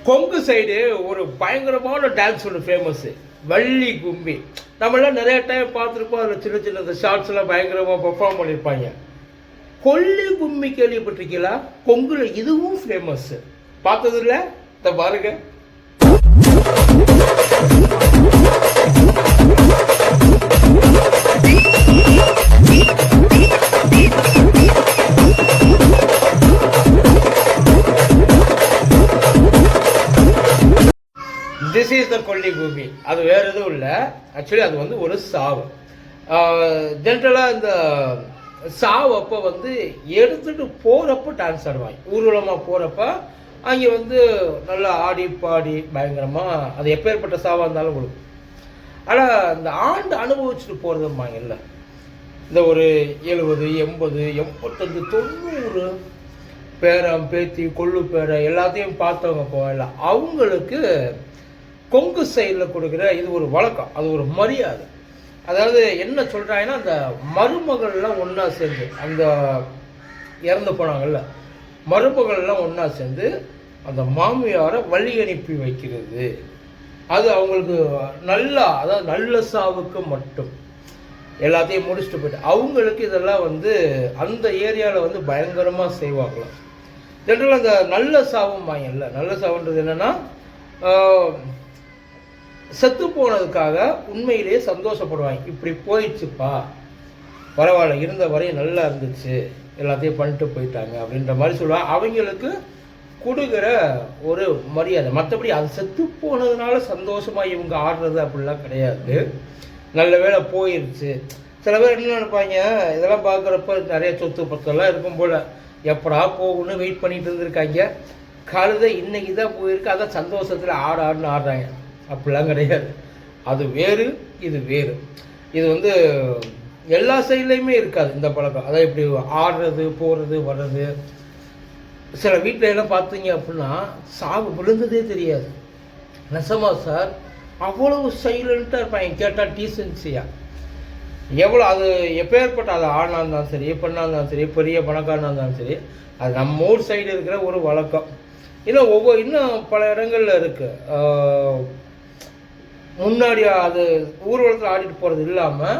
Kongu side ஒரு பயங்கரமான dance ஒன்று ஃபேமஸ், வள்ளி கும்மி. நம்மளாம் நிறைய டைம் பார்த்துருப்போம். அதில் சின்ன சின்ன இந்த ஷார்ட்ஸ்லாம் பயங்கரமாக பெர்ஃபார்ம் பண்ணியிருப்பாங்க. கொல்லி கும்மி கேள்விப்பட்டிருக்கீங்களா? கொங்குல இதுவும் ஃபேமஸ். பார்த்ததில்ல? இதை பாருங்க. திஸ் இஸ் த கொல்லி கும்மி. அது வேற எதுவும் இல்லை. ஆக்சுவலி அது வந்து ஒரு சாவு. ஜென்ரலாக இந்த சாவு அப்போ வந்து எடுத்துட்டு போகிறப்ப டான்ஸ் ஆடுவாங்க. ஊர்வலமாக போகிறப்ப அங்கே வந்து நல்லா ஆடி பாடி பயங்கரமாக, அது எப்பேற்பட்ட சாவாக இருந்தாலும் கொடுக்கும். ஆனால் இந்த ஆண்டு அனுபவிச்சுட்டு போகிறதும்பாங்க இல்லை, இந்த ஒரு 70, 80, 85, 90 பேரம் பேத்தி கொள்ளு பேரை எல்லாத்தையும் பார்த்தவங்க போகல, அவங்களுக்கு கொங்கு சைடில் கொடுக்குற இது ஒரு வழக்கம், அது ஒரு மரியாதை. அதாவது என்ன சொல்கிறாங்கன்னா, அந்த மருமகள்லாம் ஒன்றா சேர்ந்து, அந்த இறந்து போனாங்கல்ல மருமகள்லாம் ஒன்றா சேர்ந்து அந்த மாமியாரை வழி அனுப்பி வைக்கிறது. அது அவங்களுக்கு நல்லா, அதாவது நல்ல சாவுக்கு மட்டும் எல்லாத்தையும் முடிச்சுட்டு போயிட்டு அவங்களுக்கு இதெல்லாம் வந்து அந்த ஏரியாவில் வந்து பயங்கரமாக செய்வாங்களாம். ஜென்ரலாக அந்த நல்ல சாவும் இல்லை, நல்ல சாவுன்றது என்னென்னா, செத்து போனதுக்காக உண்மையிலேயே சந்தோஷப்படுவாங்க. இப்படி போயிடுச்சுப்பா, பரவாயில்ல, இருந்த வரையும் நல்லா இருந்துச்சு, எல்லாத்தையும் பண்ணிட்டு போயிட்டாங்க அப்படின்ற மாதிரி சொல்லுவாங்க. அவங்களுக்கு கொடுக்குற ஒரு மரியாதை. மற்றபடி அது செத்து போனதுனால சந்தோஷமாக இவங்க ஆடுறது அப்படிலாம் கிடையாது. நல்ல வேலை போயிடுச்சு. சில பேர் என்ன நினைப்பாங்க, இதெல்லாம் பார்க்குறப்ப நிறைய சொத்து பத்தெல்லாம் இருக்கும் போல், எப்படா போகணும்னு வெயிட் பண்ணிட்டு இருந்திருக்காங்க. கழுதை இன்னைக்கு தான் போயிருக்கு, அதான் சந்தோஷத்தில் ஆடுன்னு ஆடுறாங்க. அப்படிலாம் கிடையாது. அது வேறு, இது வேறு. இது வந்து எல்லா சைட்லேயுமே இருக்காது இந்த பழக்கம். அதான் இப்படி ஆடுறது போகிறது வர்றது. சில வீட்டில் எல்லாம் பார்த்தீங்க அப்படின்னா சாவு விழுந்ததே தெரியாது. நெசமா சார், அவ்வளவு சைலண்ட்டாக இருப்பாங்க. கேட்டால் டீசன்சியா எவ்வளோ, அது எப்பேற்பட்ட, அது ஆணாக இருந்தாலும் சரி, பெண்ணாக இருந்தாலும் சரி, பெரிய பணக்காரனாக இருந்தாலும் சரி, அது நம்ம ஊர் சைடு இருக்கிற ஒரு வழக்கம். இன்னும் பல இடங்கள்ல இருக்குது. முன்னாடி அது ஊர்வலத்தில் ஆடிட்டு போகிறது இல்லாமல்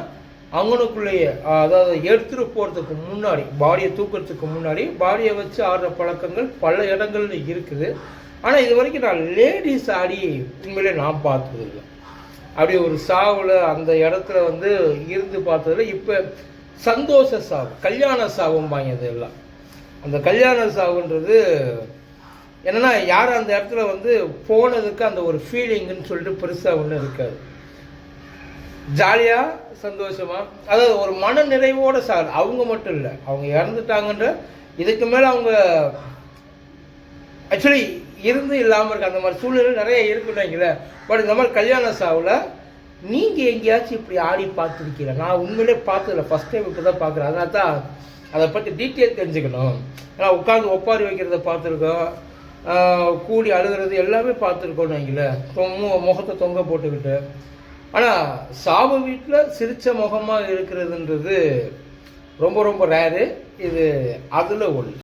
அவங்களுக்குள்ளேயே, அதாவது எடுத்துகிட்டு போகிறதுக்கு முன்னாடி, பாடியை தூக்கிறதுக்கு முன்னாடி பாடியை வச்சு ஆடுற பழக்கங்கள் பல இடங்கள்ல இருக்குது. ஆனால் இது வரைக்கும் நான் லேடிஸ் ஆடி உண்மையிலே நான் பார்த்தது இல்லை. அப்படி ஒரு சாவில் அந்த இடத்துல வந்து இருந்து பார்த்ததில்ல. இப்போ சந்தோஷ சாவு, கல்யாண சாவும் வாங்கியது எல்லாம். அந்த கல்யாண சாவுன்றது என்னென்னா, யார் அந்த இடத்துல வந்து போனதுக்கு அந்த ஒரு ஃபீலிங்குன்னு சொல்லிட்டு பெருசாக ஒன்றும் இருக்காது. ஜாலியாக சந்தோஷமாக, அதாவது ஒரு மன நிறைவோட சார். அவங்க மட்டும் இல்லை, அவங்க இறந்துட்டாங்கன்ற இதுக்கு மேலே அவங்க ஆக்சுவலி இருந்து இல்லாமல் இருக்க அந்த மாதிரி சூழ்நிலை நிறைய இருக்குன்னாங்களே. பட் இந்த மாதிரி கல்யாண சாவில் நீங்கள் எங்கேயாச்சும் இப்படி ஆடி பார்த்துருக்கீங்க? நான் உண்மையிலே பார்த்ததில்ல, ஃபஸ்ட் டைம் இப்போ தான் பார்க்குறேன். அதனால தான் அதை பற்றி டீட்டெயில் தெரிஞ்சுக்கணும். ஏன்னா உட்காந்து ஒப்பாரி வைக்கிறத பார்த்துருக்கோம், கூடி அழுகிறது எல்லாமே பார்த்துருக்கோம் வைங்களேன், முகத்தை தொங்க போட்டுக்கிட்டு. ஆனால் சாவு வீட்டில் சிரித்த முகமாக இருக்கிறதுன்றது ரொம்ப ரொம்ப ரேரு. இது அதில் ஒன்று.